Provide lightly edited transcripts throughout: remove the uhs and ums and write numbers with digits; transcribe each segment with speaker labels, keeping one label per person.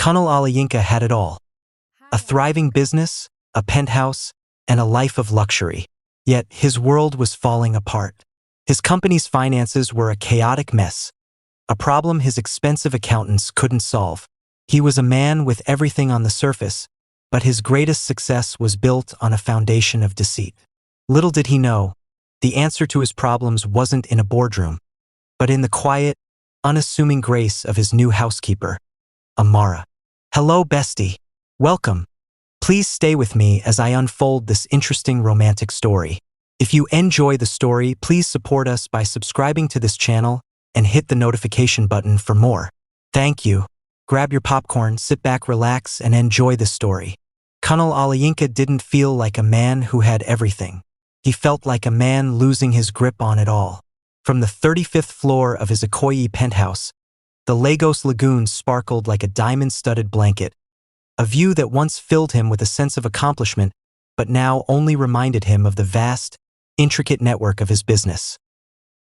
Speaker 1: Kunal Alayinka had it all. A thriving business, a penthouse, and a life of luxury. Yet his world was falling apart. His company's finances were a chaotic mess, a problem his expensive accountants couldn't solve. He was a man with everything on the surface, but his greatest success was built on a foundation of deceit. Little did he know, the answer to his problems wasn't in a boardroom, but in the quiet, unassuming grace of his new housekeeper, Amara. Hello, bestie. Welcome. Please stay with me as I unfold this interesting romantic story. If you enjoy the story, please support us by subscribing to this channel and hit the notification button for more. Thank you. Grab your popcorn, sit back, relax, and enjoy the story. Kunal Alayinka didn't feel like a man who had everything. He felt like a man losing his grip on it all. From the 35th floor of his Ikoyi penthouse, the Lagos lagoon sparkled like a diamond-studded blanket, a view that once filled him with a sense of accomplishment, but now only reminded him of the vast, intricate network of his business.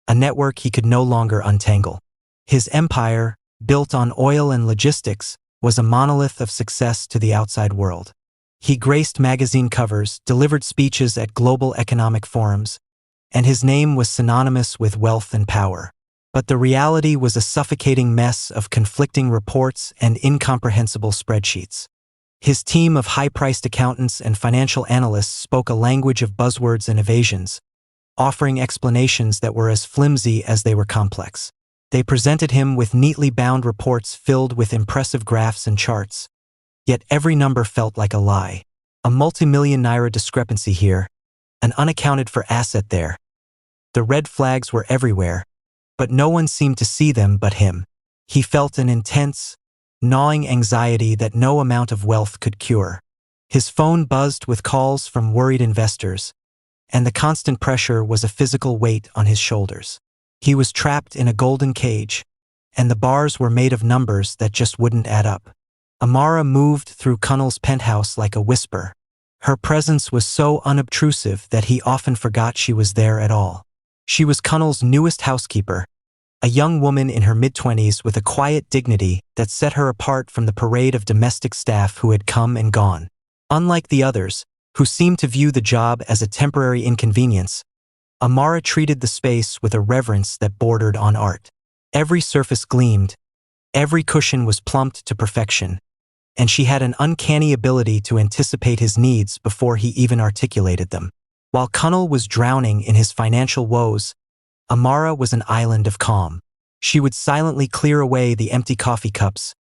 Speaker 1: A network he could no longer untangle. His empire, built on oil and logistics, was a monolith of success to the outside world. He graced magazine covers, delivered speeches at global economic forums, and his name was synonymous with wealth and power. But the reality was a suffocating mess of conflicting reports and incomprehensible spreadsheets. His team of high-priced accountants and financial analysts spoke a language of buzzwords and evasions, offering explanations that were as flimsy as they were complex. They presented him with neatly bound reports filled with impressive graphs and charts. Yet every number felt like a lie. A multi-million naira discrepancy here, an unaccounted-for asset there. The red flags were everywhere, but no one seemed to see them but him. He felt an intense, gnawing anxiety that no amount of wealth could cure. His phone buzzed with calls from worried investors, and the constant pressure was a physical weight on his shoulders. He was trapped in a golden cage, and the bars were made of numbers that just wouldn't add up. Amara moved through Kunal's penthouse like a whisper. Her presence was so unobtrusive that he often forgot she was there at all. She was Kunal's newest housekeeper, a young woman in her mid-20s with a quiet dignity that set her apart from the parade of domestic staff who had come and gone. Unlike the others, who seemed to view the job as a temporary inconvenience, Amara treated the space with a reverence that bordered on art. Every surface gleamed, every cushion was plumped to perfection, and she had an uncanny ability to anticipate his needs before he even articulated them. While Kunal was drowning in his financial woes, Amara was an island of calm. She would silently clear away the empty coffee cups,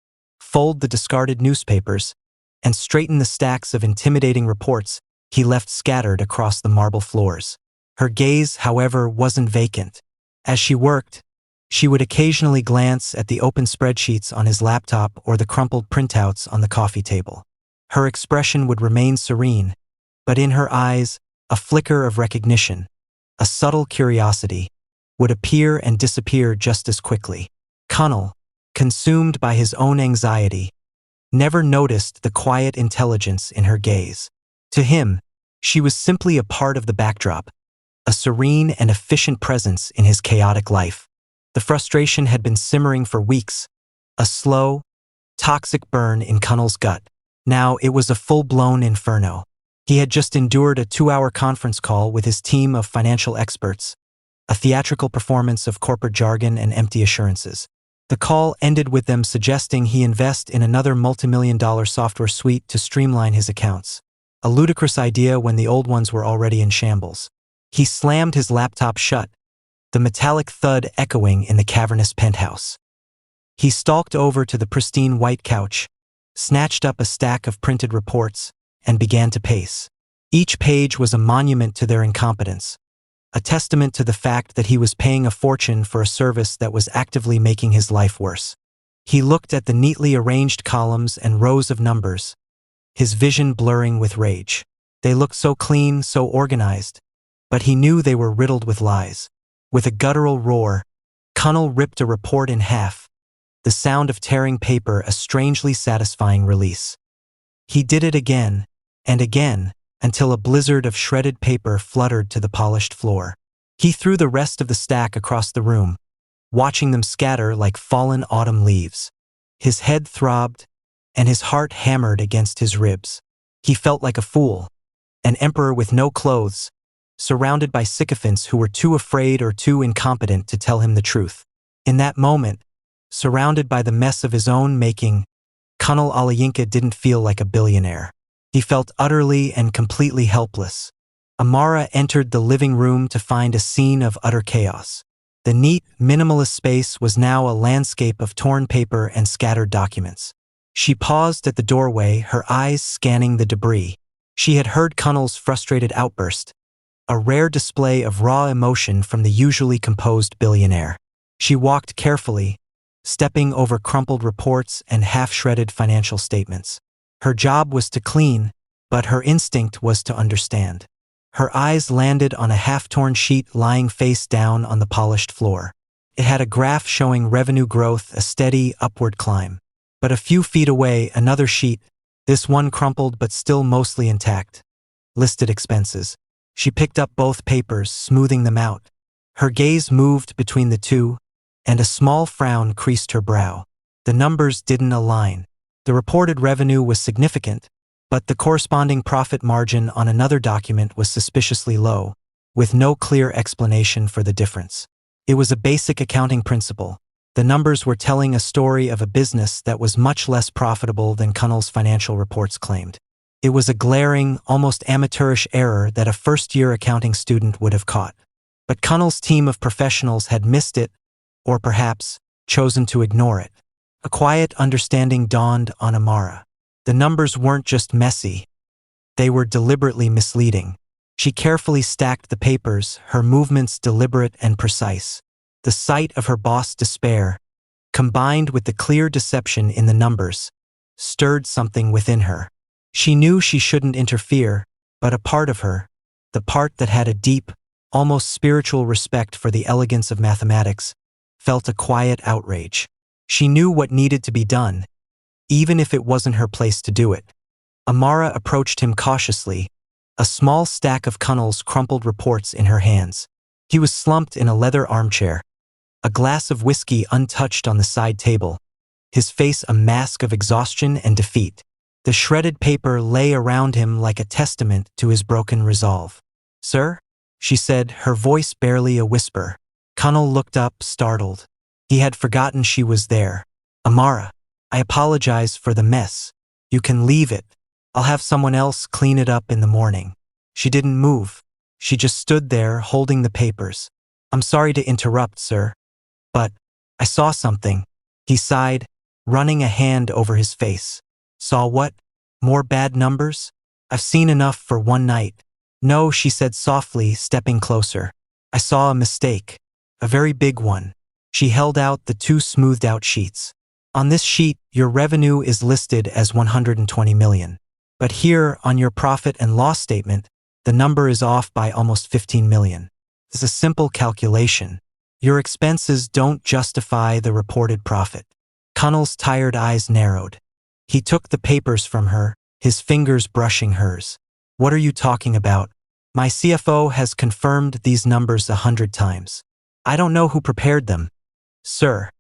Speaker 1: fold the discarded newspapers, and straighten the stacks of intimidating reports he left scattered across the marble floors. Her gaze, however, wasn't vacant. As she worked, she would occasionally glance at the open spreadsheets on his laptop or the crumpled printouts on the coffee table. Her expression would remain serene, but in her eyes, a flicker of recognition, a subtle curiosity, would appear and disappear just as quickly. Kunal, consumed by his own anxiety, never noticed the quiet intelligence in her gaze. To him, she was simply a part of the backdrop, a serene and efficient presence in his chaotic life. The frustration had been simmering for weeks, a slow, toxic burn in Kunal's gut. Now it was a full-blown inferno. He had just endured a 2-hour conference call with his team of financial experts, a theatrical performance of corporate jargon and empty assurances. The call ended with them suggesting he invest in another multi-million-dollar software suite to streamline his accounts. A ludicrous idea when the old ones were already in shambles. He slammed his laptop shut, the metallic thud echoing in the cavernous penthouse. He stalked over to the pristine white couch, snatched up a stack of printed reports, and began to pace. Each page was a monument to their incompetence, a testament to the fact that he was paying a fortune for a service that was actively making his life worse. He looked at the neatly arranged columns and rows of numbers, his vision blurring with rage. They looked so clean, so organized, but he knew they were riddled with lies. With a guttural roar, Kunal ripped a report in half, the sound of tearing paper a strangely satisfying release. He did it again and again until a blizzard of shredded paper fluttered to the polished floor. He threw the rest of the stack across the room, watching them scatter like fallen autumn leaves. His head throbbed, and his heart hammered against his ribs. He felt like a fool, an emperor with no clothes, surrounded by sycophants who were too afraid or too incompetent to tell him the truth. In that moment, surrounded by the mess of his own making, Kunal Alayinka didn't feel like a billionaire. He felt utterly and completely helpless. Amara entered the living room to find a scene of utter chaos. The neat, minimalist space was now a landscape of torn paper and scattered documents. She paused at the doorway, her eyes scanning the debris. She had heard Kunal's frustrated outburst, a rare display of raw emotion from the usually composed billionaire. She walked carefully, stepping over crumpled reports and half-shredded financial statements. Her job was to clean, but her instinct was to understand. Her eyes landed on a half-torn sheet lying face down on the polished floor. It had a graph showing revenue growth, a steady upward climb. But a few feet away, another sheet, this one crumpled but still mostly intact, listed expenses. She picked up both papers, smoothing them out. Her gaze moved between the two, and a small frown creased her brow. The numbers didn't align. The reported revenue was significant, but the corresponding profit margin on another document was suspiciously low, with no clear explanation for the difference. It was a basic accounting principle. The numbers were telling a story of a business that was much less profitable than Kunal's financial reports claimed. It was a glaring, almost amateurish error that a first-year accounting student would have caught. But Kunal's team of professionals had missed it, or perhaps chosen to ignore it. A quiet understanding dawned on Amara. The numbers weren't just messy. They were deliberately misleading. She carefully stacked the papers, her movements deliberate and precise. The sight of her boss' despair, combined with the clear deception in the numbers, stirred something within her. She knew she shouldn't interfere, but a part of her, the part that had a deep, almost spiritual respect for the elegance of mathematics, felt a quiet outrage. She knew what needed to be done, even if it wasn't her place to do it. Amara approached him cautiously, a small stack of Kunal's crumpled reports in her hands. He was slumped in a leather armchair, a glass of whiskey untouched on the side table, his face a mask of exhaustion and defeat. The shredded paper lay around him like a testament to his broken resolve. "Sir?" she said, her voice barely a whisper. Kunal looked up, startled. He had forgotten she was there. "Amara, I apologize for the mess. You can leave it. I'll have someone else clean it up in the morning." She didn't move. She just stood there, holding the papers. "I'm sorry to interrupt, sir, but I saw something." He sighed, running a hand over his face. "Saw what? More bad numbers? I've seen enough for one night." "No," she said softly, stepping closer. "I saw a mistake. A very big one." She held out the two smoothed-out sheets. "On this sheet, your revenue is listed as 120 million. But here, on your profit and loss statement, the number is off by almost 15 million. It's a simple calculation. Your expenses don't justify the reported profit." Kunal's tired eyes narrowed. He took the papers from her, his fingers brushing hers. "What are you talking about? My CFO has confirmed these numbers 100 times. I don't know who prepared them." "Sir,"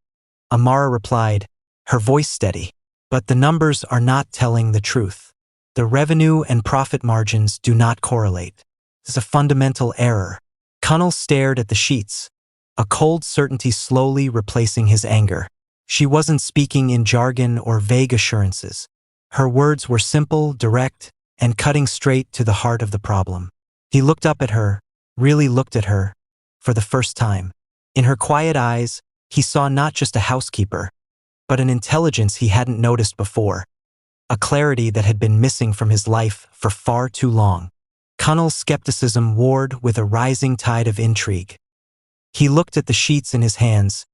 Speaker 1: Amara replied, her voice steady, "but the numbers are not telling the truth. The revenue and profit margins do not correlate. It's a fundamental error." Kunal stared at the sheets, a cold certainty slowly replacing his anger. She wasn't speaking in jargon or vague assurances. Her words were simple, direct, and cutting straight to the heart of the problem. He looked up at her, really looked at her, for the first time. In her quiet eyes, he saw not just a housekeeper, but an intelligence he hadn't noticed before, a clarity that had been missing from his life for far too long. Kunal's skepticism warred with a rising tide of intrigue. He looked at the sheets in his hands,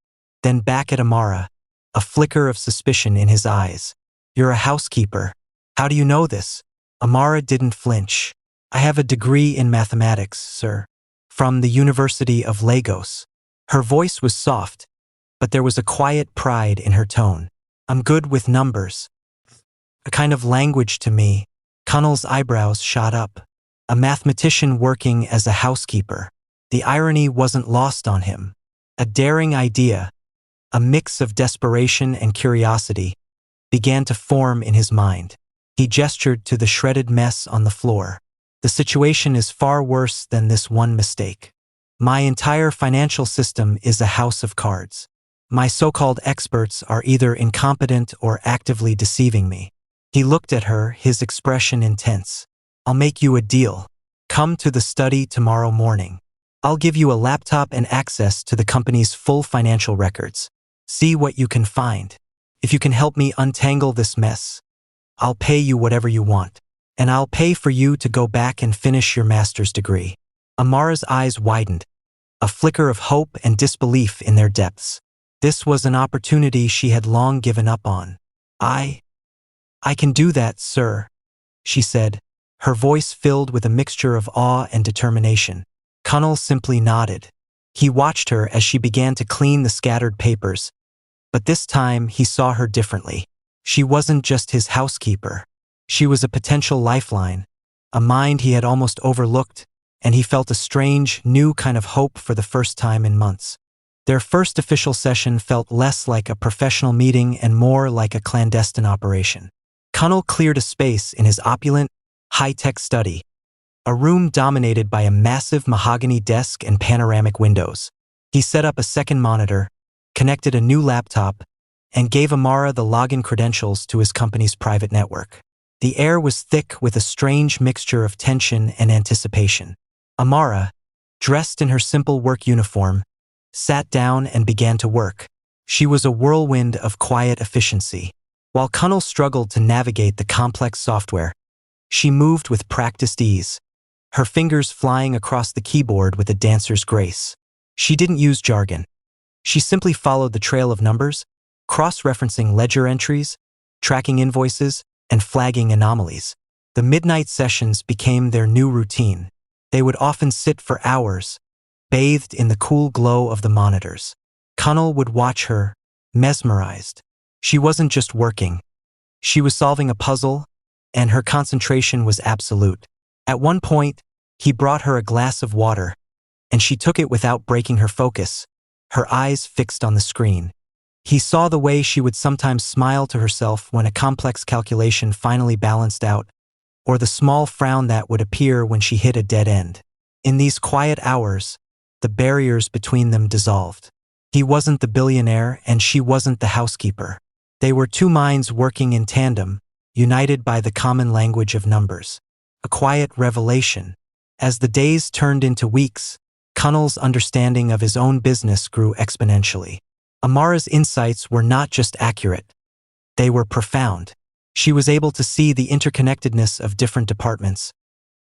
Speaker 1: then back at Amara, a flicker of suspicion in his eyes. "You're a housekeeper. How do you know this?" Amara didn't flinch. "I have a degree in mathematics, sir, from the University of Lagos." Her voice was soft, but there was a quiet pride in her tone. "I'm good with numbers. A kind of language to me." Kunal's eyebrows shot up. A mathematician working as a housekeeper. The irony wasn't lost on him. A daring idea, a mix of desperation and curiosity, began to form in his mind. He gestured to the shredded mess on the floor. The situation is far worse than this one mistake. My entire financial system is a house of cards. My so-called experts are either incompetent or actively deceiving me. He looked at her, his expression intense. I'll make you a deal. Come to the study tomorrow morning. I'll give you a laptop and access to the company's full financial records. See what you can find. If you can help me untangle this mess, I'll pay you whatever you want. And I'll pay for you to go back and finish your master's degree. Amara's eyes widened, a flicker of hope and disbelief in their depths. This was an opportunity she had long given up on. I can do that, sir, she said, her voice filled with a mixture of awe and determination. Connell simply nodded. He watched her as she began to clean the scattered papers, but this time he saw her differently. She wasn't just his housekeeper. She was a potential lifeline, a mind he had almost overlooked, and he felt a strange, new kind of hope for the first time in months. Their first official session felt less like a professional meeting and more like a clandestine operation. Connell cleared a space in his opulent, high-tech study, a room dominated by a massive mahogany desk and panoramic windows. He set up a second monitor, connected a new laptop, and gave Amara the login credentials to his company's private network. The air was thick with a strange mixture of tension and anticipation. Amara, dressed in her simple work uniform, sat down and began to work. She was a whirlwind of quiet efficiency. While Connell struggled to navigate the complex software, she moved with practiced ease, her fingers flying across the keyboard with a dancer's grace. She didn't use jargon. She simply followed the trail of numbers, cross-referencing ledger entries, tracking invoices, and flagging anomalies. The midnight sessions became their new routine. They would often sit for hours, bathed in the cool glow of the monitors. Connell would watch her, mesmerized. She wasn't just working. She was solving a puzzle, and her concentration was absolute. At one point, he brought her a glass of water, and she took it without breaking her focus, her eyes fixed on the screen. He saw the way she would sometimes smile to herself when a complex calculation finally balanced out, or the small frown that would appear when she hit a dead end. In these quiet hours, the barriers between them dissolved. He wasn't the billionaire, and she wasn't the housekeeper. They were two minds working in tandem, united by the common language of numbers. A quiet revelation. As the days turned into weeks, Connell's understanding of his own business grew exponentially. Amara's insights were not just accurate, they were profound. She was able to see the interconnectedness of different departments,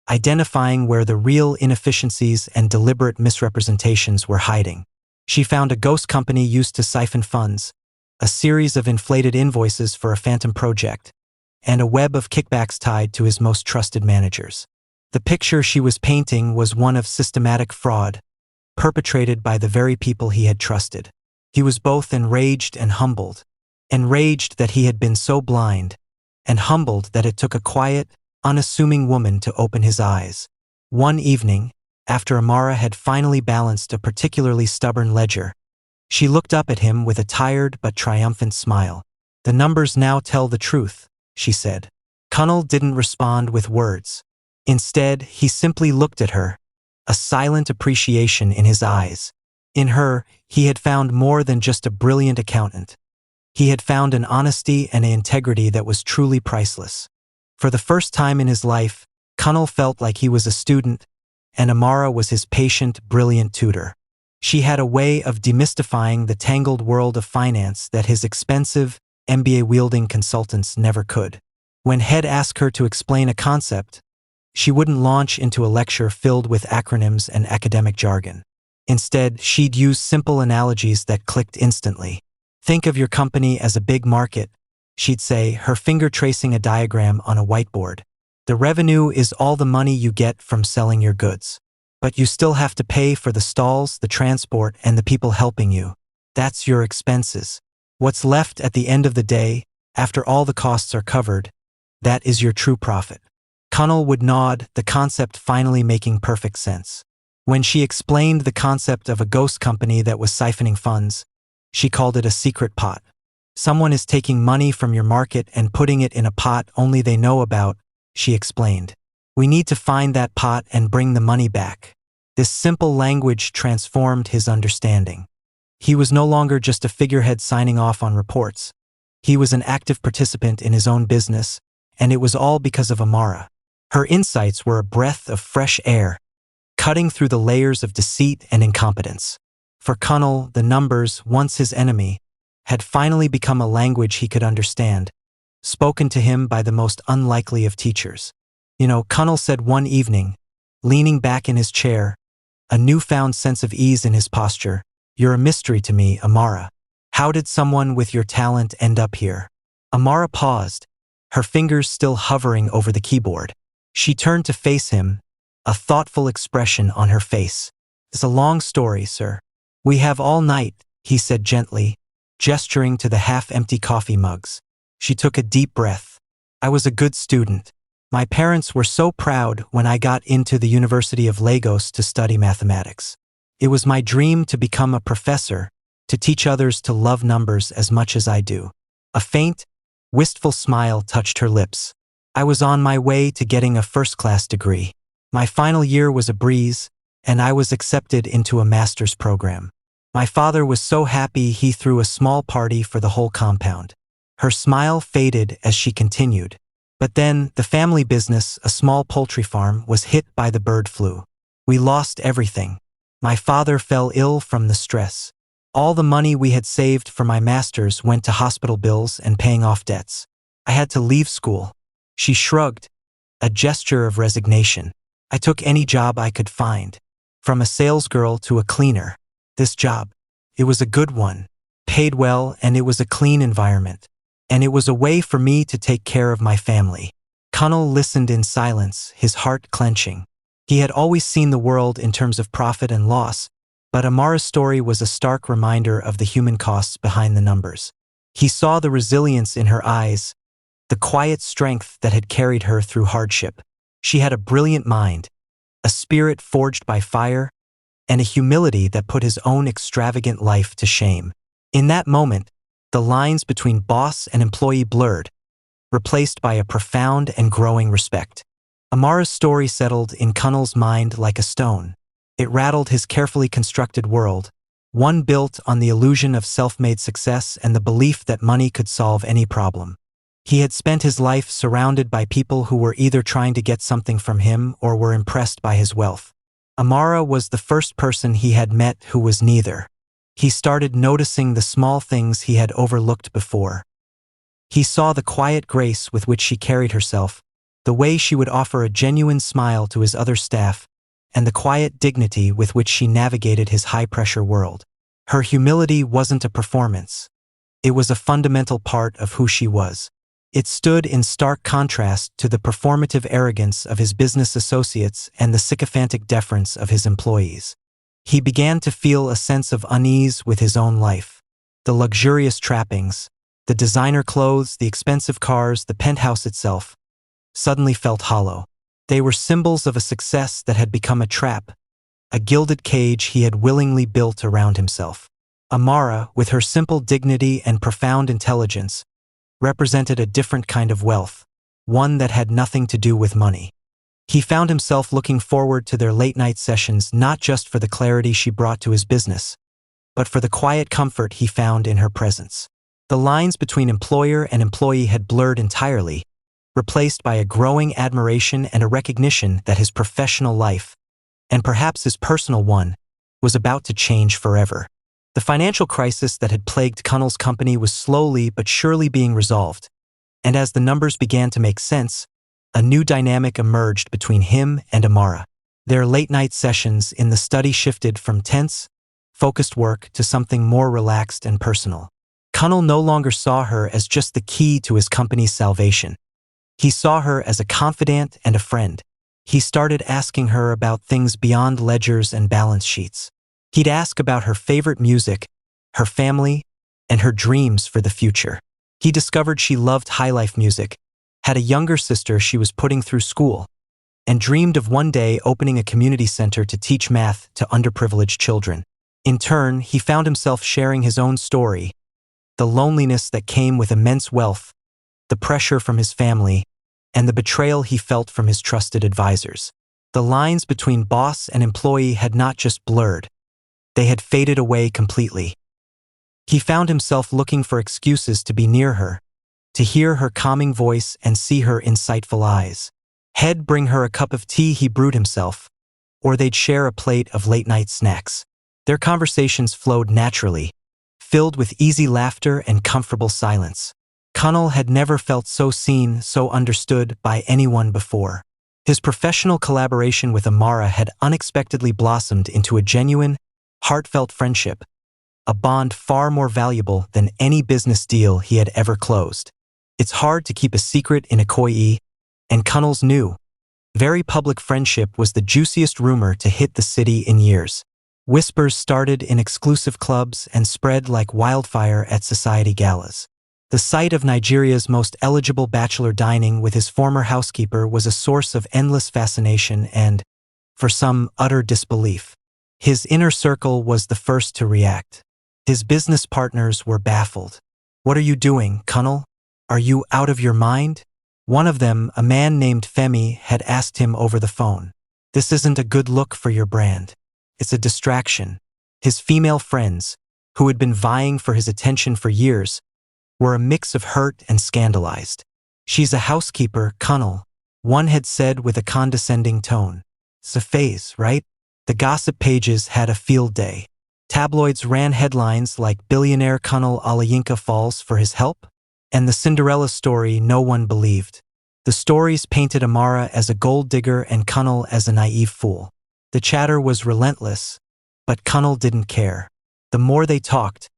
Speaker 1: identifying where the real inefficiencies and deliberate misrepresentations were hiding. She found a ghost company used to siphon funds, a series of inflated invoices for a phantom project, and a web of kickbacks tied to his most trusted managers. The picture she was painting was one of systematic fraud, perpetrated by the very people he had trusted. He was both enraged and humbled. Enraged that he had been so blind, and humbled that it took a quiet, unassuming woman to open his eyes. One evening, after Amara had finally balanced a particularly stubborn ledger, she looked up at him with a tired but triumphant smile. "The numbers now tell the truth," she said. Connell didn't respond with words. Instead, he simply looked at her, a silent appreciation in his eyes. In her, he had found more than just a brilliant accountant. He had found an honesty and an integrity that was truly priceless. For the first time in his life, Connell felt like he was a student, and Amara was his patient, brilliant tutor. She had a way of demystifying the tangled world of finance that his expensive, MBA-wielding consultants never could. When Head asked her to explain a concept, she wouldn't launch into a lecture filled with acronyms and academic jargon. Instead, she'd use simple analogies that clicked instantly. "Think of your company as a big market," she'd say, her finger tracing a diagram on a whiteboard. "The revenue is all the money you get from selling your goods. But you still have to pay for the stalls, the transport, and the people helping you. That's your expenses. What's left at the end of the day, after all the costs are covered, that is your true profit." Connell would nod, the concept finally making perfect sense. When she explained the concept of a ghost company that was siphoning funds, she called it a secret pot. Someone is taking money from your market and putting it in a pot only they know about, she explained. We need to find that pot and bring the money back. This simple language transformed his understanding. He was no longer just a figurehead signing off on reports. He was an active participant in his own business, and it was all because of Amara. Her insights were a breath of fresh air, cutting through the layers of deceit and incompetence. For Connell, the numbers, once his enemy, had finally become a language he could understand, spoken to him by the most unlikely of teachers. Connell said one evening, leaning back in his chair, a newfound sense of ease in his posture, "You're a mystery to me, Amara. How did someone with your talent end up here?" Amara paused, her fingers still hovering over the keyboard. She turned to face him, a thoughtful expression on her face. "It's a long story, sir. We have all night," he said gently, gesturing to the half-empty coffee mugs. She took a deep breath. "I was a good student. My parents were so proud when I got into the University of Lagos to study mathematics. It was my dream to become a professor, to teach others to love numbers as much as I do." A faint, wistful smile touched her lips. "I was on my way to getting a first-class degree. My final year was a breeze, and I was accepted into a master's program. My father was so happy he threw a small party for the whole compound." Her smile faded as she continued. "But then, the family business, a small poultry farm, was hit by the bird flu. We lost everything. My father fell ill from the stress. All the money we had saved for my master's went to hospital bills and paying off debts. I had to leave school." She shrugged, a gesture of resignation. "I took any job I could find, from a salesgirl to a cleaner. This job, it was a good one, paid well, and it was a clean environment. And it was a way for me to take care of my family." Connell listened in silence, his heart clenching. He had always seen the world in terms of profit and loss, but Amara's story was a stark reminder of the human costs behind the numbers. He saw the resilience in her eyes, the quiet strength that had carried her through hardship. She had a brilliant mind, a spirit forged by fire, and a humility that put his own extravagant life to shame. In that moment, the lines between boss and employee blurred, replaced by a profound and growing respect. Amara's story settled in Connell's mind like a stone. It rattled his carefully constructed world, one built on the illusion of self-made success and the belief that money could solve any problem. He had spent his life surrounded by people who were either trying to get something from him or were impressed by his wealth. Amara was the first person he had met who was neither. He started noticing the small things he had overlooked before. He saw the quiet grace with which she carried herself, the way she would offer a genuine smile to his other staff, and the quiet dignity with which she navigated his high-pressure world. Her humility wasn't a performance. It was a fundamental part of who she was. It stood in stark contrast to the performative arrogance of his business associates and the sycophantic deference of his employees. He began to feel a sense of unease with his own life. The luxurious trappings, the designer clothes, the expensive cars, the penthouse itself, suddenly felt hollow. They were symbols of a success that had become a trap, a gilded cage he had willingly built around himself. Amara, with her simple dignity and profound intelligence, represented a different kind of wealth, one that had nothing to do with money. He found himself looking forward to their late-night sessions not just for the clarity she brought to his business, but for the quiet comfort he found in her presence. The lines between employer and employee had blurred entirely, replaced by a growing admiration and a recognition that his professional life, and perhaps his personal one, was about to change forever. The financial crisis that had plagued Connell's company was slowly but surely being resolved, and as the numbers began to make sense, a new dynamic emerged between him and Amara. Their late-night sessions in the study shifted from tense, focused work to something more relaxed and personal. Connell no longer saw her as just the key to his company's salvation. He saw her as a confidant and a friend. He started asking her about things beyond ledgers and balance sheets. He'd ask about her favorite music, her family, and her dreams for the future. He discovered she loved high-life music, had a younger sister she was putting through school, and dreamed of one day opening a community center to teach math to underprivileged children. In turn, he found himself sharing his own story, the loneliness that came with immense wealth, the pressure from his family, and the betrayal he felt from his trusted advisors. The lines between boss and employee had not just blurred, they had faded away completely. He found himself looking for excuses to be near her, to hear her calming voice and see her insightful eyes. He'd bring her a cup of tea he brewed himself, or they'd share a plate of late-night snacks. Their conversations flowed naturally, filled with easy laughter and comfortable silence. Connell had never felt so seen, so understood by anyone before. His professional collaboration with Amara had unexpectedly blossomed into a genuine, heartfelt friendship, a bond far more valuable than any business deal he had ever closed. It's hard to keep a secret in Ikoyi, and Connell's new, very public friendship was the juiciest rumor to hit the city in years. Whispers started in exclusive clubs and spread like wildfire at society galas. The sight of Nigeria's most eligible bachelor dining with his former housekeeper was a source of endless fascination and, for some, utter disbelief. His inner circle was the first to react. His business partners were baffled. "What are you doing, Connell? Are you out of your mind?" One of them, a man named Femi, had asked him over the phone. "This isn't a good look for your brand. It's a distraction." His female friends, who had been vying for his attention for years, were a mix of hurt and scandalized. "She's a housekeeper, Connell," one had said with a condescending tone. "It's a phase, right?" The gossip pages had a field day. Tabloids ran headlines like "Billionaire Connell Alayinka falls for his help," and the Cinderella story no one believed. The stories painted Amara as a gold digger and Connell as a naive fool. The chatter was relentless, but Connell didn't care. The more they talked,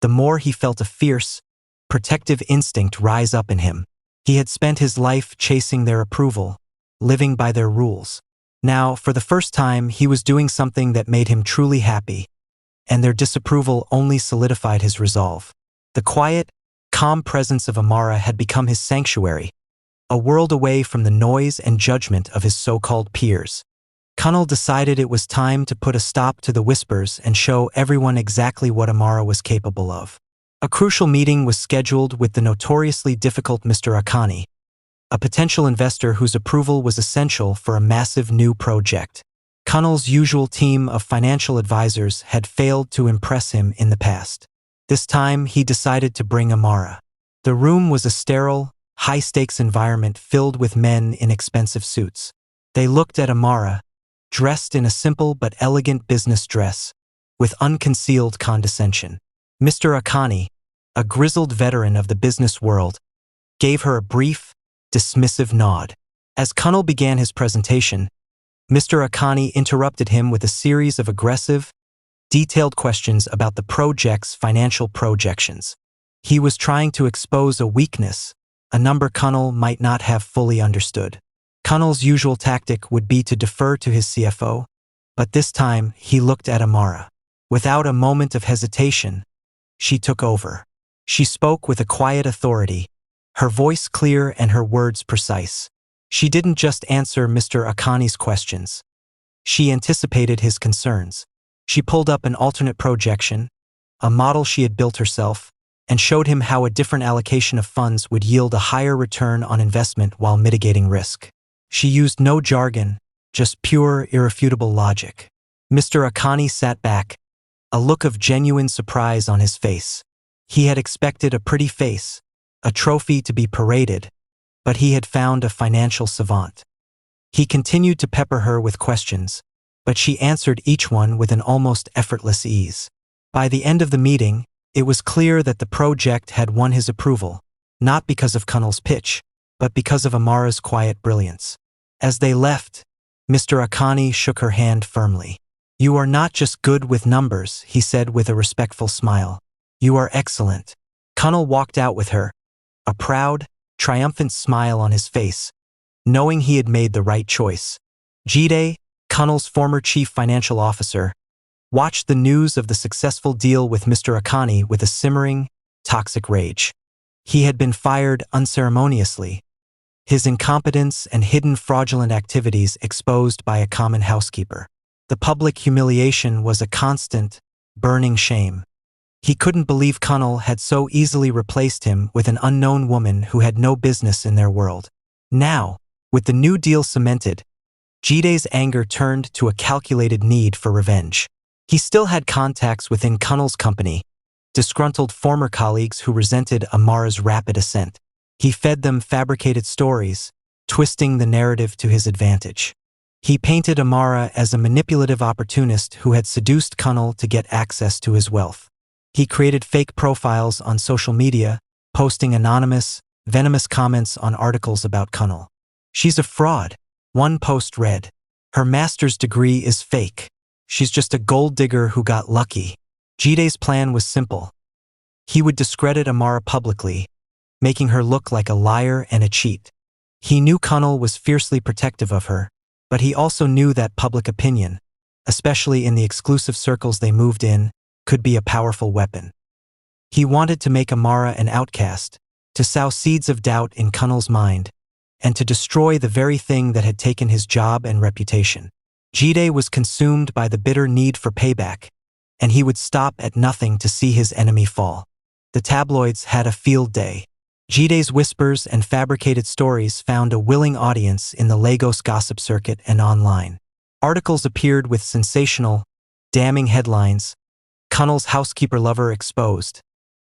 Speaker 1: the more he felt a fierce, protective instinct rise up in him. He had spent his life chasing their approval, living by their rules. Now, for the first time, he was doing something that made him truly happy, and their disapproval only solidified his resolve. The quiet, calm presence of Amara had become his sanctuary, a world away from the noise and judgment of his so-called peers. Connell decided it was time to put a stop to the whispers and show everyone exactly what Amara was capable of. A crucial meeting was scheduled with the notoriously difficult Mr. Akani, a potential investor whose approval was essential for a massive new project. Connell's usual team of financial advisors had failed to impress him in the past. This time, he decided to bring Amara. The room was a sterile, high-stakes environment filled with men in expensive suits. They looked at Amara, dressed in a simple but elegant business dress, with unconcealed condescension. Mr. Akani, a grizzled veteran of the business world, gave her a brief, dismissive nod. As Connell began his presentation, Mr. Akani interrupted him with a series of aggressive, detailed questions about the project's financial projections. He was trying to expose a weakness, a number Connell might not have fully understood. Connell's usual tactic would be to defer to his CFO, but this time he looked at Amara. Without a moment of hesitation, she took over. She spoke with a quiet authority, her voice clear and her words precise. She didn't just answer Mr. Akani's questions. She anticipated his concerns. She pulled up an alternate projection, a model she had built herself, and showed him how a different allocation of funds would yield a higher return on investment while mitigating risk. She used no jargon, just pure, irrefutable logic. Mr. Akani sat back, a look of genuine surprise on his face. He had expected a pretty face, a trophy to be paraded, but he had found a financial savant. He continued to pepper her with questions, but she answered each one with an almost effortless ease. By the end of the meeting, it was clear that the project had won his approval, not because of Connell's pitch, but because of Amara's quiet brilliance. As they left, Mr. Akani shook her hand firmly. "You are not just good with numbers," he said with a respectful smile. "You are excellent." Connell walked out with her, a proud, triumphant smile on his face, knowing he had made the right choice. Jide, Connell's former chief financial officer, watched the news of the successful deal with Mr. Akani with a simmering, toxic rage. He had been fired unceremoniously, his incompetence and hidden fraudulent activities exposed by a common housekeeper. The public humiliation was a constant, burning shame. He couldn't believe Kunal had so easily replaced him with an unknown woman who had no business in their world. Now, with the new deal cemented, Jide's anger turned to a calculated need for revenge. He still had contacts within Kunal's company, disgruntled former colleagues who resented Amara's rapid ascent. He fed them fabricated stories, twisting the narrative to his advantage. He painted Amara as a manipulative opportunist who had seduced Kunal to get access to his wealth. He created fake profiles on social media, posting anonymous, venomous comments on articles about Kunal. "She's a fraud," one post read. "Her master's degree is fake. She's just a gold digger who got lucky." Jide's plan was simple. He would discredit Amara publicly, making her look like a liar and a cheat. He knew Kunal was fiercely protective of her, but he also knew that public opinion, especially in the exclusive circles they moved in, could be a powerful weapon. He wanted to make Amara an outcast, to sow seeds of doubt in Kunal's mind, and to destroy the very thing that had taken his job and reputation. Jide was consumed by the bitter need for payback, and he would stop at nothing to see his enemy fall. The tabloids had a field day. Jide's whispers and fabricated stories found a willing audience in the Lagos gossip circuit and online. Articles appeared with sensational, damning headlines: Kunal's housekeeper lover exposed,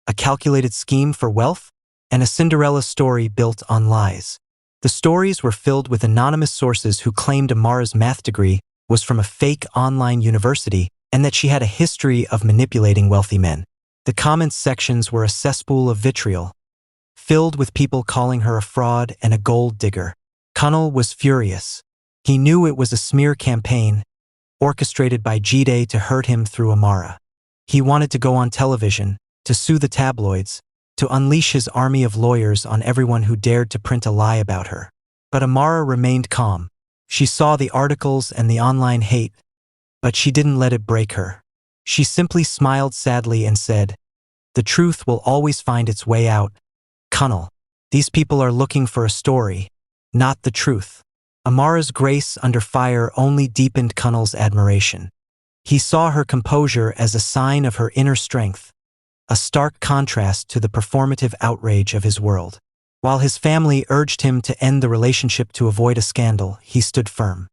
Speaker 1: a calculated scheme for wealth, and a Cinderella story built on lies. The stories were filled with anonymous sources who claimed Amara's math degree was from a fake online university and that she had a history of manipulating wealthy men. The comments sections were a cesspool of vitriol, filled with people calling her a fraud and a gold digger. Kunal was furious. He knew it was a smear campaign, orchestrated by Jide to hurt him through Amara. He wanted to go on television, to sue the tabloids, to unleash his army of lawyers on everyone who dared to print a lie about her. But Amara remained calm. She saw the articles and the online hate, but she didn't let it break her. She simply smiled sadly and said, "The truth will always find its way out. Kunal, these people are looking for a story, not the truth." Amara's grace under fire only deepened Kunal's admiration. He saw her composure as a sign of her inner strength, a stark contrast to the performative outrage of his world. While his family urged him to end the relationship to avoid a scandal, he stood firm.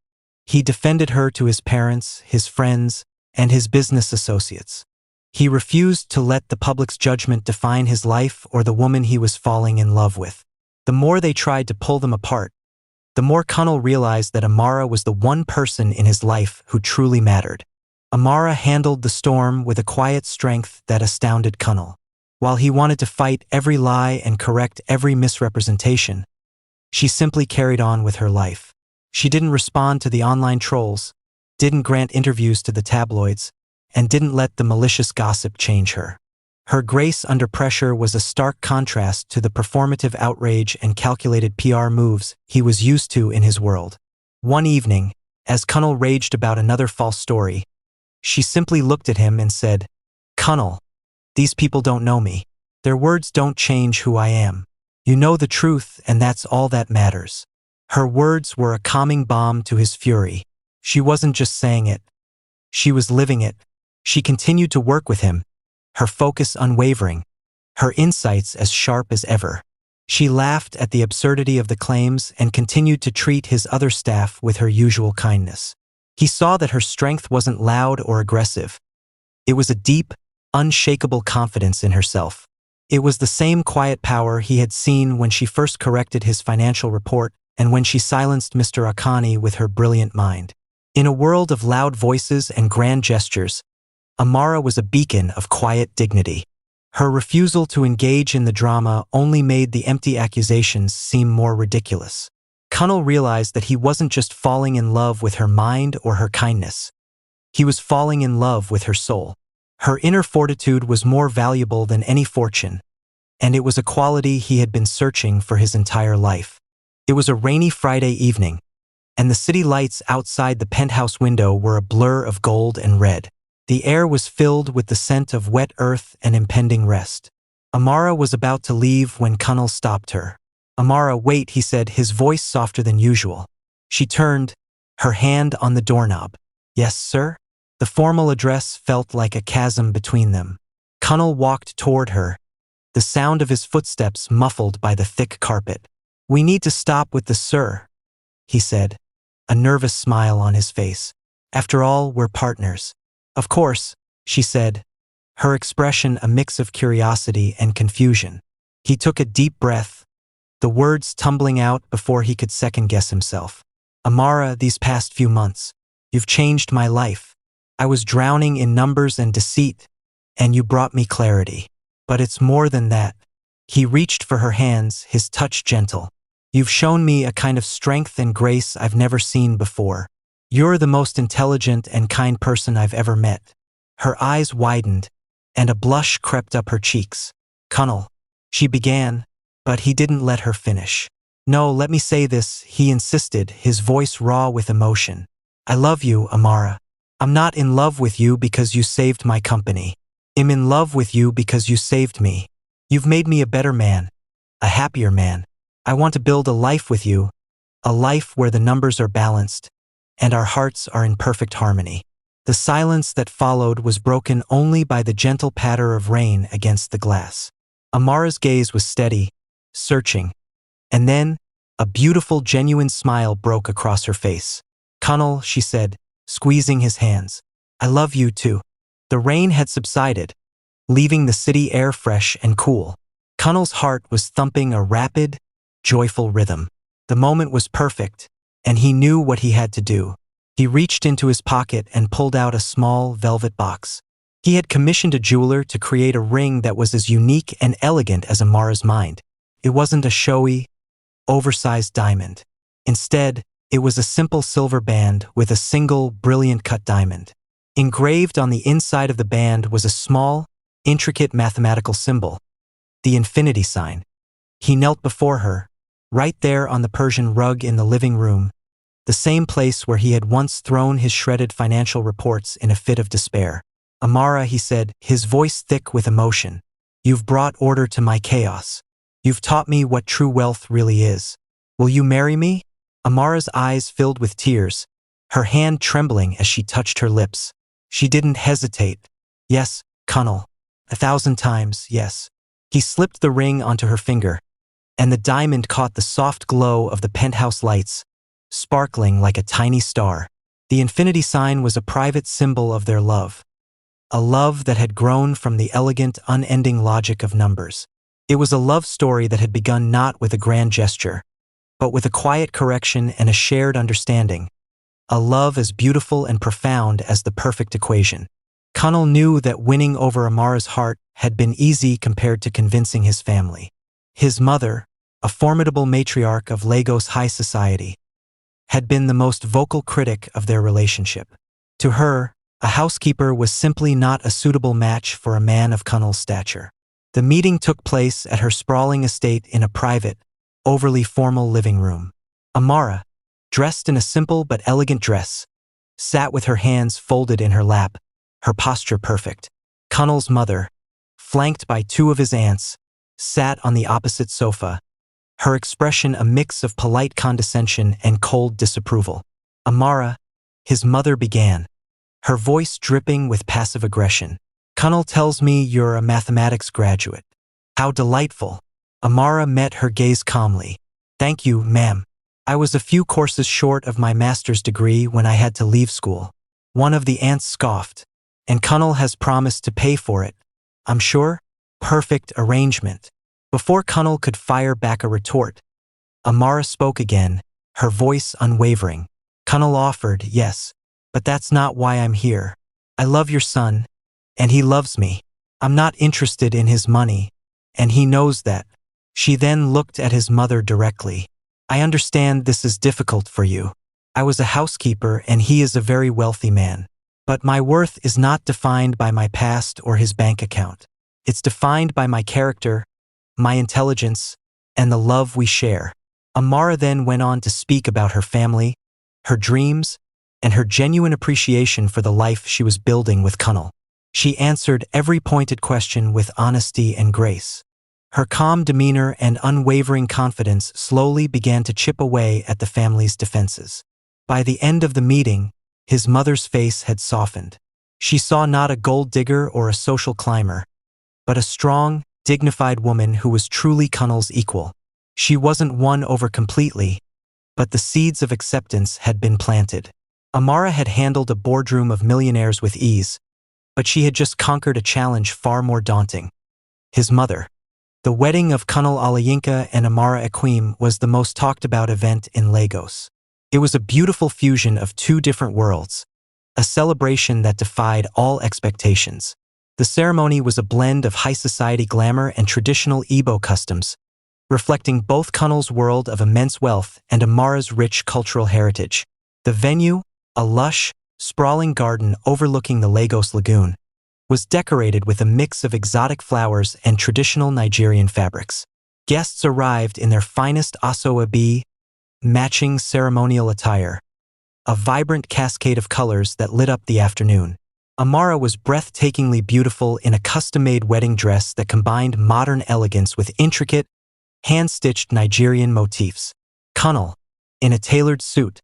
Speaker 1: He defended her to his parents, his friends, and his business associates. He refused to let the public's judgment define his life or the woman he was falling in love with. The more they tried to pull them apart, the more Kunal realized that Amara was the one person in his life who truly mattered. Amara handled the storm with a quiet strength that astounded Kunal. While he wanted to fight every lie and correct every misrepresentation, she simply carried on with her life. She didn't respond to the online trolls, didn't grant interviews to the tabloids, and didn't let the malicious gossip change her. Her grace under pressure was a stark contrast to the performative outrage and calculated PR moves he was used to in his world. One evening, as Kunal raged about another false story, she simply looked at him and said, "Kunal, these people don't know me. Their words don't change who I am. You know the truth, and that's all that matters." Her words were a calming balm to his fury. She wasn't just saying it. She was living it. She continued to work with him, her focus unwavering, her insights as sharp as ever. She laughed at the absurdity of the claims and continued to treat his other staff with her usual kindness. He saw that her strength wasn't loud or aggressive. It was a deep, unshakable confidence in herself. It was the same quiet power he had seen when she first corrected his financial report and when she silenced Mr. Akani with her brilliant mind. In a world of loud voices and grand gestures, Amara was a beacon of quiet dignity. Her refusal to engage in the drama only made the empty accusations seem more ridiculous. Kunal realized that he wasn't just falling in love with her mind or her kindness. He was falling in love with her soul. Her inner fortitude was more valuable than any fortune, and it was a quality he had been searching for his entire life. It was a rainy Friday evening, and the city lights outside the penthouse window were a blur of gold and red. The air was filled with the scent of wet earth and impending rest. Amara was about to leave when Kunal stopped her. "Amara, wait," he said, his voice softer than usual. She turned, her hand on the doorknob. "Yes, sir?" The formal address felt like a chasm between them. Kunal walked toward her, the sound of his footsteps muffled by the thick carpet. "We need to stop with the sir," he said, a nervous smile on his face. "After all, we're partners." "Of course," she said, her expression a mix of curiosity and confusion. He took a deep breath, the words tumbling out before he could second-guess himself. "Amara, these past few months, you've changed my life. I was drowning in numbers and deceit, and you brought me clarity. But it's more than that." He reached for her hands, his touch gentle. "You've shown me a kind of strength and grace I've never seen before. You're the most intelligent and kind person I've ever met." Her eyes widened, and a blush crept up her cheeks. "Kunal," she began, but he didn't let her finish. "No, let me say this," he insisted, his voice raw with emotion. "I love you, Amara. I'm not in love with you because you saved my company. I'm in love with you because you saved me. You've made me a better man, a happier man. I want to build a life with you, a life where the numbers are balanced and our hearts are in perfect harmony." The silence that followed was broken only by the gentle patter of rain against the glass. Amara's gaze was steady, searching, and then a beautiful, genuine smile broke across her face. "Kunal," she said, squeezing his hands, "I love you too." The rain had subsided, leaving the city air fresh and cool. Kunal's heart was thumping a rapid, joyful rhythm. The moment was perfect, and he knew what he had to do. He reached into his pocket and pulled out a small velvet box. He had commissioned a jeweler to create a ring that was as unique and elegant as Amara's mind. It wasn't a showy, oversized diamond. Instead, it was a simple silver band with a single, brilliant cut diamond. Engraved on the inside of the band was a small, intricate mathematical symbol, the infinity sign. He knelt before her, right there on the Persian rug in the living room, the same place where he had once thrown his shredded financial reports in a fit of despair. "Amara," he said, his voice thick with emotion, "you've brought order to my chaos. You've taught me what true wealth really is. Will you marry me?" Amara's eyes filled with tears, her hand trembling as she touched her lips. She didn't hesitate. "Yes, Kunal. 1,000 times, yes." He slipped the ring onto her finger, and the diamond caught the soft glow of the penthouse lights, sparkling like a tiny star. The infinity sign was a private symbol of their love, a love that had grown from the elegant, unending logic of numbers. It was a love story that had begun not with a grand gesture, but with a quiet correction and a shared understanding, a love as beautiful and profound as the perfect equation. Kunal knew that winning over Amara's heart had been easy compared to convincing his family. His mother, a formidable matriarch of Lagos high society, had been the most vocal critic of their relationship. To her, a housekeeper was simply not a suitable match for a man of Kunal's stature. The meeting took place at her sprawling estate in a private, overly formal living room. Amara, dressed in a simple but elegant dress, sat with her hands folded in her lap, her posture perfect. Kunal's mother, flanked by two of his aunts, sat on the opposite sofa, her expression a mix of polite condescension and cold disapproval. "Amara," his mother began, her voice dripping with passive aggression. "Kunal tells me you're a mathematics graduate. How delightful." Amara met her gaze calmly. "Thank you, ma'am. I was a few courses short of my master's degree when I had to leave school." One of the aunts scoffed. "And Kunal has promised to pay for it, I'm sure?" Perfect arrangement. Before Kunal could fire back a retort, Amara spoke again, her voice unwavering. "Kunal offered, yes, but that's not why I'm here. I love your son, and he loves me. I'm not interested in his money, and he knows that." She then looked at his mother directly. "I understand this is difficult for you. I was a housekeeper and he is a very wealthy man. But my worth is not defined by my past or his bank account. It's defined by my character, my intelligence, and the love we share." Amara then went on to speak about her family, her dreams, and her genuine appreciation for the life she was building with Kunal. She answered every pointed question with honesty and grace. Her calm demeanor and unwavering confidence slowly began to chip away at the family's defenses. By the end of the meeting, his mother's face had softened. She saw not a gold digger or a social climber, but a strong, dignified woman who was truly Kunnal's equal. She wasn't won over completely, but the seeds of acceptance had been planted. Amara had handled a boardroom of millionaires with ease, but she had just conquered a challenge far more daunting. His mother. The wedding of Kunnal Alayinka and Amara Akwim was the most talked about event in Lagos. It was a beautiful fusion of two different worlds, a celebration that defied all expectations. The ceremony was a blend of high society glamour and traditional Igbo customs, reflecting both Kunnal's world of immense wealth and Amara's rich cultural heritage. The venue, a lush, sprawling garden overlooking the Lagos Lagoon, was decorated with a mix of exotic flowers and traditional Nigerian fabrics. Guests arrived in their finest aso-ebi, matching ceremonial attire, a vibrant cascade of colors that lit up the afternoon. Amara was breathtakingly beautiful in a custom-made wedding dress that combined modern elegance with intricate, hand-stitched Nigerian motifs. Kunnal, in a tailored suit,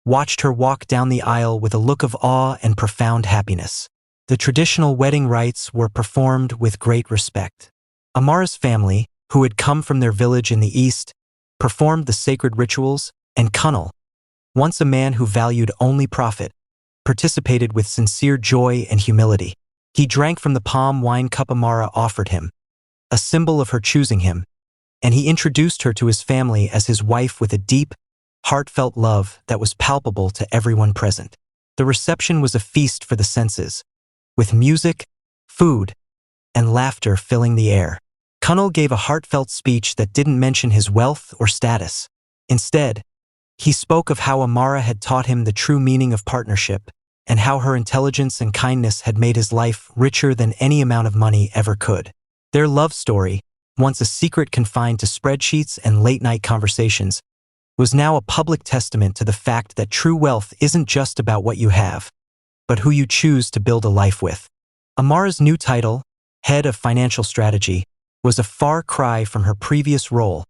Speaker 1: watched her walk down the aisle with a look of awe and profound happiness. The traditional wedding rites were performed with great respect. Amara's family, who had come from their village in the east, performed the sacred rituals, and Kunnal, once a man who valued only profit, participated with sincere joy and humility. He drank from the palm wine cup Amara offered him, a symbol of her choosing him, and he introduced her to his family as his wife with a deep, heartfelt love that was palpable to everyone present. The reception was a feast for the senses, with music, food, and laughter filling the air. Kunnal gave a heartfelt speech that didn't mention his wealth or status. Instead, he spoke of how Amara had taught him the true meaning of partnership and how her intelligence and kindness had made his life richer than any amount of money ever could. Their love story, once a secret confined to spreadsheets and late-night conversations, was now a public testament to the fact that true wealth isn't just about what you have, but who you choose to build a life with. Amara's new title, Head of Financial Strategy, was a far cry from her previous role,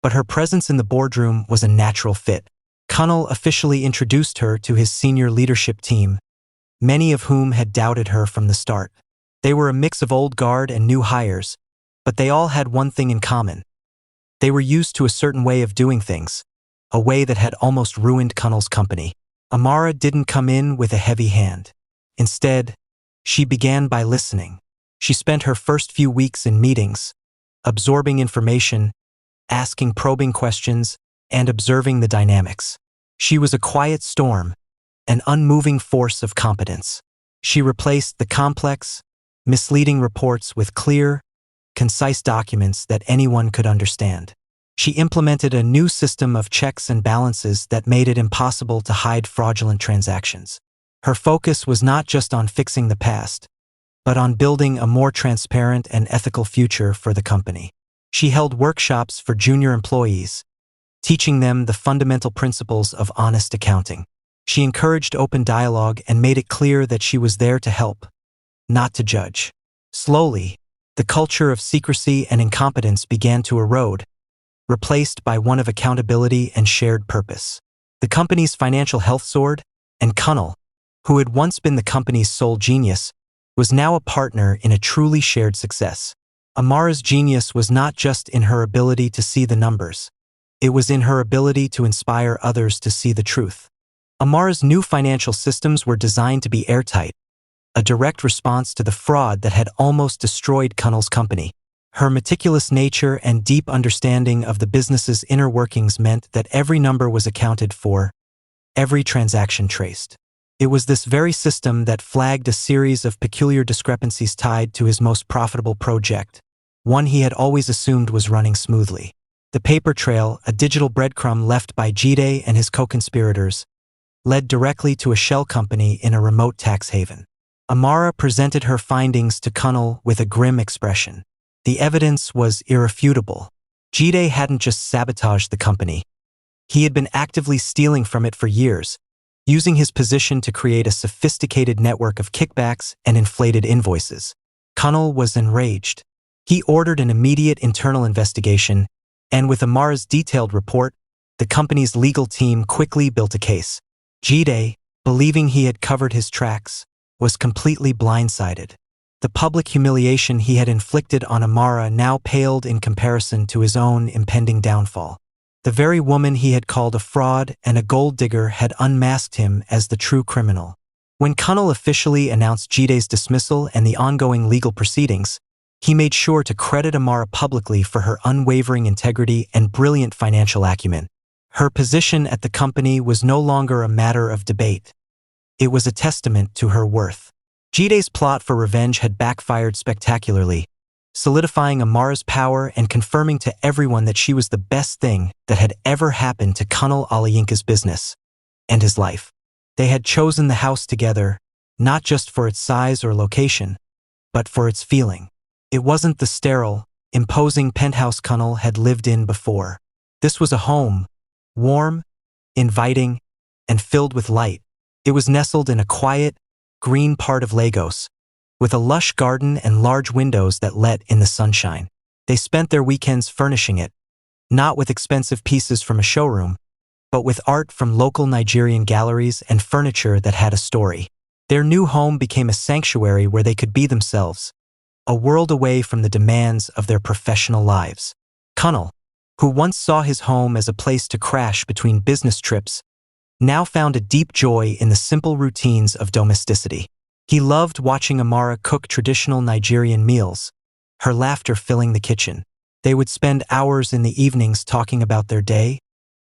Speaker 1: but her presence in the boardroom was a natural fit. Kunnal officially introduced her to his senior leadership team, many of whom had doubted her from the start. They were a mix of old guard and new hires, but they all had one thing in common. They were used to a certain way of doing things, a way that had almost ruined Kunnal's company. Amara didn't come in with a heavy hand. Instead, she began by listening. She spent her first few weeks in meetings, absorbing information, asking probing questions, and observing the dynamics. She was a quiet storm, an unmoving force of competence. She replaced the complex, misleading reports with clear, concise documents that anyone could understand. She implemented a new system of checks and balances that made it impossible to hide fraudulent transactions. Her focus was not just on fixing the past, but on building a more transparent and ethical future for the company. She held workshops for junior employees, teaching them the fundamental principles of honest accounting. She encouraged open dialogue and made it clear that she was there to help, not to judge. Slowly, the culture of secrecy and incompetence began to erode, replaced by one of accountability and shared purpose. The company's financial health soared, and Kunnal, who had once been the company's sole genius, was now a partner in a truly shared success. Amara's genius was not just in her ability to see the numbers. It was in her ability to inspire others to see the truth. Amara's new financial systems were designed to be airtight, a direct response to the fraud that had almost destroyed Kunnal's company. Her meticulous nature and deep understanding of the business's inner workings meant that every number was accounted for, every transaction traced. It was this very system that flagged a series of peculiar discrepancies tied to his most profitable project, one he had always assumed was running smoothly. The paper trail, a digital breadcrumb left by Jide and his co-conspirators, led directly to a shell company in a remote tax haven. Amara presented her findings to Kunnal with a grim expression. The evidence was irrefutable. Jide hadn't just sabotaged the company. He had been actively stealing from it for years, using his position to create a sophisticated network of kickbacks and inflated invoices. Kunnal was enraged. He ordered an immediate internal investigation, and with Amara's detailed report, the company's legal team quickly built a case. Jide, believing he had covered his tracks, was completely blindsided. The public humiliation he had inflicted on Amara now paled in comparison to his own impending downfall. The very woman he had called a fraud and a gold digger had unmasked him as the true criminal. When Kunal officially announced Jide's dismissal and the ongoing legal proceedings, he made sure to credit Amara publicly for her unwavering integrity and brilliant financial acumen. Her position at the company was no longer a matter of debate. It was a testament to her worth. Jide's plot for revenge had backfired spectacularly, solidifying Amara's power and confirming to everyone that she was the best thing that had ever happened to Kunal Alayinka's business and his life. They had chosen the house together, not just for its size or location, but for its feeling. It wasn't the sterile, imposing penthouse Kunal had lived in before. This was a home, warm, inviting, and filled with light. It was nestled in a quiet, green part of Lagos, with a lush garden and large windows that let in the sunshine. They spent their weekends furnishing it, not with expensive pieces from a showroom, but with art from local Nigerian galleries and furniture that had a story. Their new home became a sanctuary where they could be themselves, a world away from the demands of their professional lives. Kunal, who once saw his home as a place to crash between business trips, now found a deep joy in the simple routines of domesticity. He loved watching Amara cook traditional Nigerian meals, her laughter filling the kitchen. They would spend hours in the evenings talking about their day,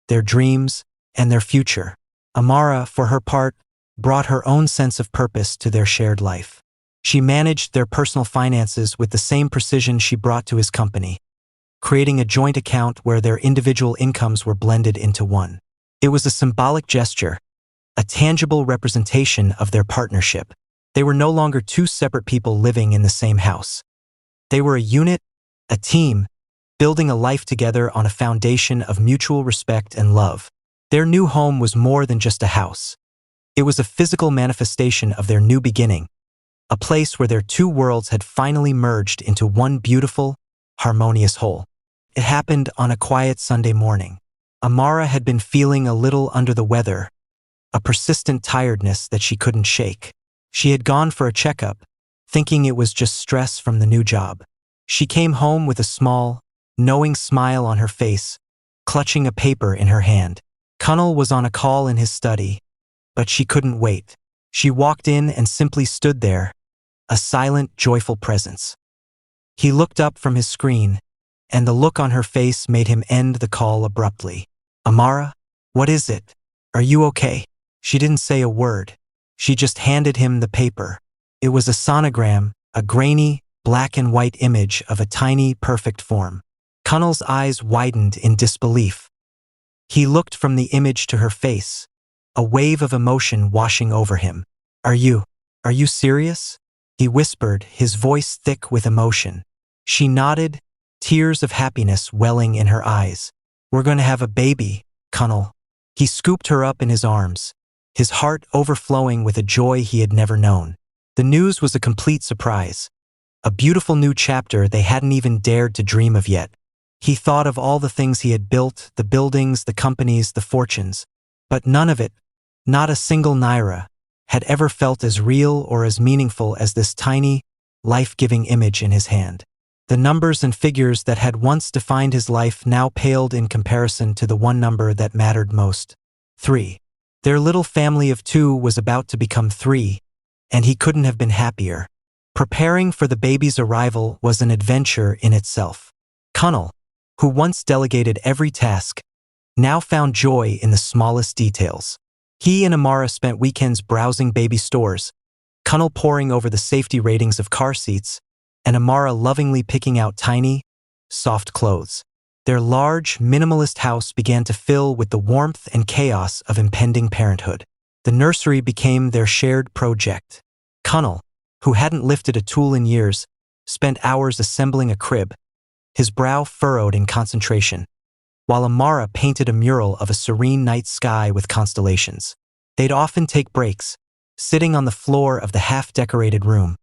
Speaker 1: their dreams, and their future. Amara, for her part, brought her own sense of purpose to their shared life. She managed their personal finances with the same precision she brought to his company, creating a joint account where their individual incomes were blended into one. It was a symbolic gesture, a tangible representation of their partnership. They were no longer two separate people living in the same house. They were a unit, a team, building a life together on a foundation of mutual respect and love. Their new home was more than just a house. It was a physical manifestation of their new beginning, a place where their two worlds had finally merged into one beautiful, harmonious whole. It happened on a quiet Sunday morning. Amara had been feeling a little under the weather, a persistent tiredness that she couldn't shake. She had gone for a checkup, thinking it was just stress from the new job. She came home with a small, knowing smile on her face, clutching a paper in her hand. Kunal was on a call in his study, but she couldn't wait. She walked in and simply stood there, a silent, joyful presence. He looked up from his screen, and the look on her face made him end the call abruptly. "Amara, what is it? Are you okay?" She didn't say a word. She just handed him the paper. It was a sonogram, a grainy, black and white image of a tiny, perfect form. Kunal's eyes widened in disbelief. He looked from the image to her face, a wave of emotion washing over him. Are you serious?" he whispered, his voice thick with emotion. She nodded, tears of happiness welling in her eyes. "We're going to have a baby, Kunal." He scooped her up in his arms, his heart overflowing with a joy he had never known. The news was a complete surprise, a beautiful new chapter they hadn't even dared to dream of yet. He thought of all the things he had built, the buildings, the companies, the fortunes, but none of it, not a single naira, had ever felt as real or as meaningful as this tiny, life-giving image in his hand. The numbers and figures that had once defined his life now paled in comparison to the one number that mattered most: 3. Their little family of 2 was about to become 3, and he couldn't have been happier. Preparing for the baby's arrival was an adventure in itself. Kunal, who once delegated every task, now found joy in the smallest details. He and Amara spent weekends browsing baby stores, Kunal poring over the safety ratings of car seats, and Amara lovingly picking out tiny, soft clothes. Their large, minimalist house began to fill with the warmth and chaos of impending parenthood. The nursery became their shared project. Kunal, who hadn't lifted a tool in years, spent hours assembling a crib, his brow furrowed in concentration, while Amara painted a mural of a serene night sky with constellations. They'd often take breaks, sitting on the floor of the half-decorated room,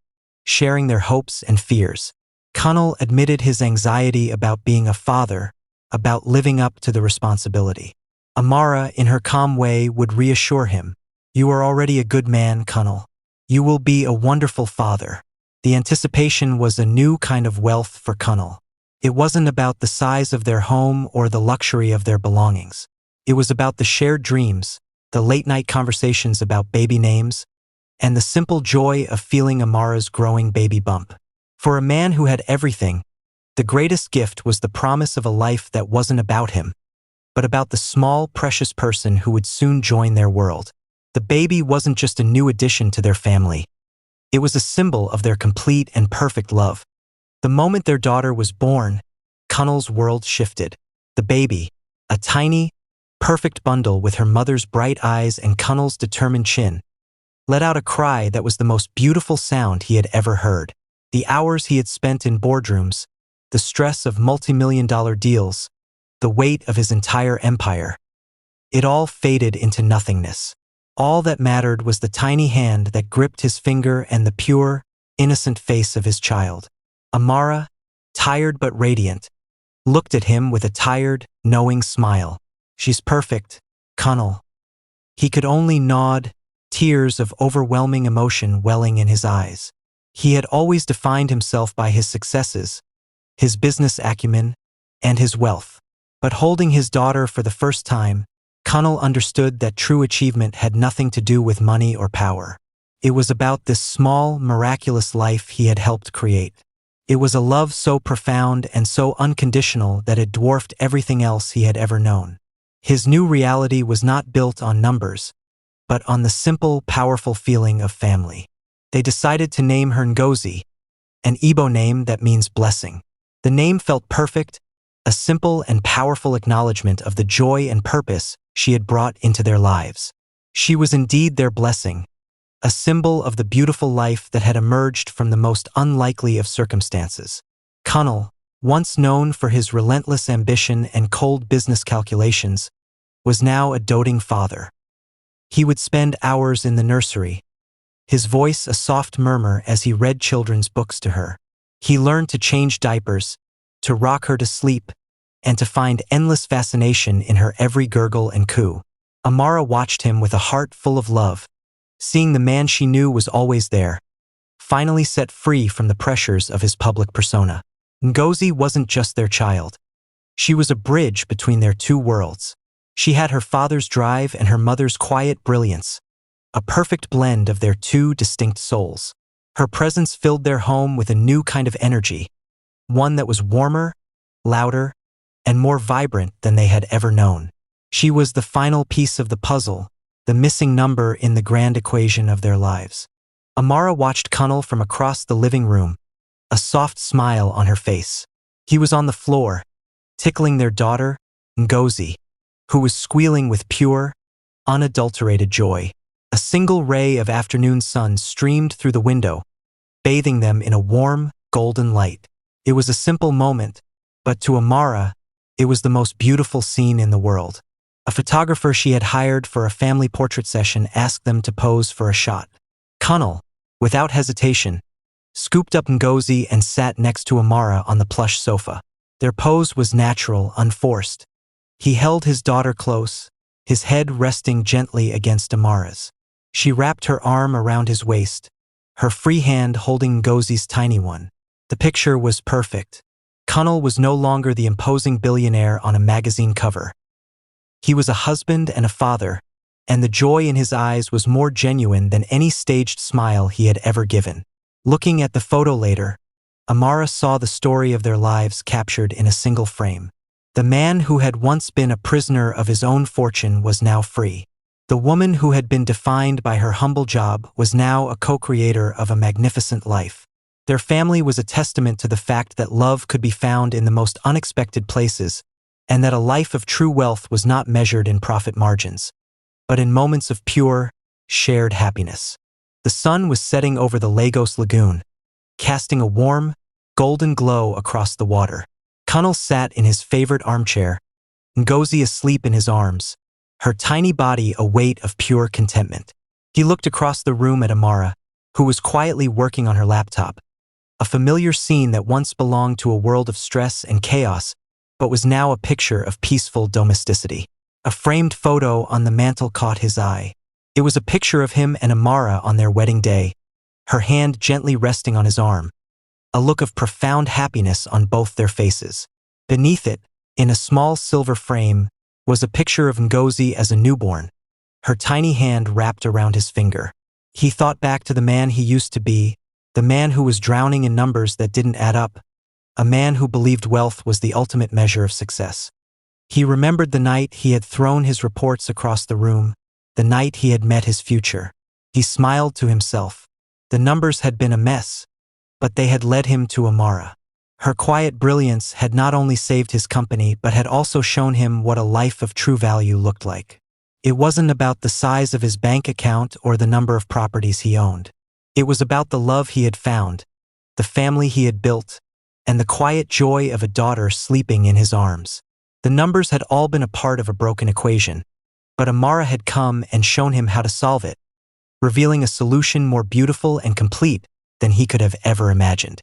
Speaker 1: sharing their hopes and fears. Kunal admitted his anxiety about being a father, about living up to the responsibility. Amara, in her calm way, would reassure him, "You are already a good man, Kunal. You will be a wonderful father." The anticipation was a new kind of wealth for Kunnel. It wasn't about the size of their home or the luxury of their belongings. It was about the shared dreams, the late-night conversations about baby names, and the simple joy of feeling Amara's growing baby bump. For a man who had everything, the greatest gift was the promise of a life that wasn't about him, but about the small, precious person who would soon join their world. The baby wasn't just a new addition to their family. It was a symbol of their complete and perfect love. The moment their daughter was born, Kunnel's world shifted. The baby, a tiny, perfect bundle with her mother's bright eyes and Kunnel's determined chin, let out a cry that was the most beautiful sound he had ever heard. The hours he had spent in boardrooms, the stress of multi-million-dollar deals, the weight of his entire empire, it all faded into nothingness. All that mattered was the tiny hand that gripped his finger and the pure, innocent face of his child. Amara, tired but radiant, looked at him with a tired, knowing smile. "She's perfect, Kunnel." He could only nod, tears of overwhelming emotion welling in his eyes. He had always defined himself by his successes, his business acumen, and his wealth. But holding his daughter for the first time, Kunnel understood that true achievement had nothing to do with money or power. It was about this small, miraculous life he had helped create. It was a love so profound and so unconditional that it dwarfed everything else he had ever known. His new reality was not built on numbers, but on the simple, powerful feeling of family. They decided to name her Ngozi, an Igbo name that means blessing. The name felt perfect, a simple and powerful acknowledgement of the joy and purpose she had brought into their lives. She was indeed their blessing, a symbol of the beautiful life that had emerged from the most unlikely of circumstances. Kunnel, once known for his relentless ambition and cold business calculations, was now a doting father. He would spend hours in the nursery, his voice a soft murmur as he read children's books to her. He learned to change diapers, to rock her to sleep, and to find endless fascination in her every gurgle and coo. Amara watched him with a heart full of love, seeing the man she knew was always there, finally set free from the pressures of his public persona. Ngozi wasn't just their child. She was a bridge between their two worlds. She had her father's drive and her mother's quiet brilliance, a perfect blend of their two distinct souls. Her presence filled their home with a new kind of energy, one that was warmer, louder, and more vibrant than they had ever known. She was the final piece of the puzzle, the missing number in the grand equation of their lives. Amara watched Kunnel from across the living room, a soft smile on her face. He was on the floor, tickling their daughter, Ngozi, who was squealing with pure, unadulterated joy. A single ray of afternoon sun streamed through the window, bathing them in a warm, golden light. It was a simple moment, but to Amara, it was the most beautiful scene in the world. A photographer she had hired for a family portrait session asked them to pose for a shot. Kunnel, without hesitation, scooped up Ngozi and sat next to Amara on the plush sofa. Their pose was natural, unforced. He held his daughter close, his head resting gently against Amara's. She wrapped her arm around his waist, her free hand holding Ngozi's tiny one. The picture was perfect. Kunnel was no longer the imposing billionaire on a magazine cover. He was a husband and a father, and the joy in his eyes was more genuine than any staged smile he had ever given. Looking at the photo later, Amara saw the story of their lives captured in a single frame. The man who had once been a prisoner of his own fortune was now free. The woman who had been defined by her humble job was now a co-creator of a magnificent life. Their family was a testament to the fact that love could be found in the most unexpected places, and that a life of true wealth was not measured in profit margins, but in moments of pure, shared happiness. The sun was setting over the Lagos lagoon, casting a warm, golden glow across the water. Kunnel sat in his favorite armchair, Ngozi asleep in his arms, her tiny body a weight of pure contentment. He looked across the room at Amara, who was quietly working on her laptop, a familiar scene that once belonged to a world of stress and chaos, but was now a picture of peaceful domesticity. A framed photo on the mantel caught his eye. It was a picture of him and Amara on their wedding day, her hand gently resting on his arm, a look of profound happiness on both their faces. Beneath it, in a small silver frame, was a picture of Ngozi as a newborn, her tiny hand wrapped around his finger. He thought back to the man he used to be, the man who was drowning in numbers that didn't add up, a man who believed wealth was the ultimate measure of success. He remembered the night he had thrown his reports across the room, the night he had met his future. He smiled to himself. The numbers had been a mess, but they had led him to Amara. Her quiet brilliance had not only saved his company but had also shown him what a life of true value looked like. It wasn't about the size of his bank account or the number of properties he owned. It was about the love he had found, the family he had built, and the quiet joy of a daughter sleeping in his arms. The numbers had all been a part of a broken equation, but Amara had come and shown him how to solve it, revealing a solution more beautiful and complete than he could have ever imagined.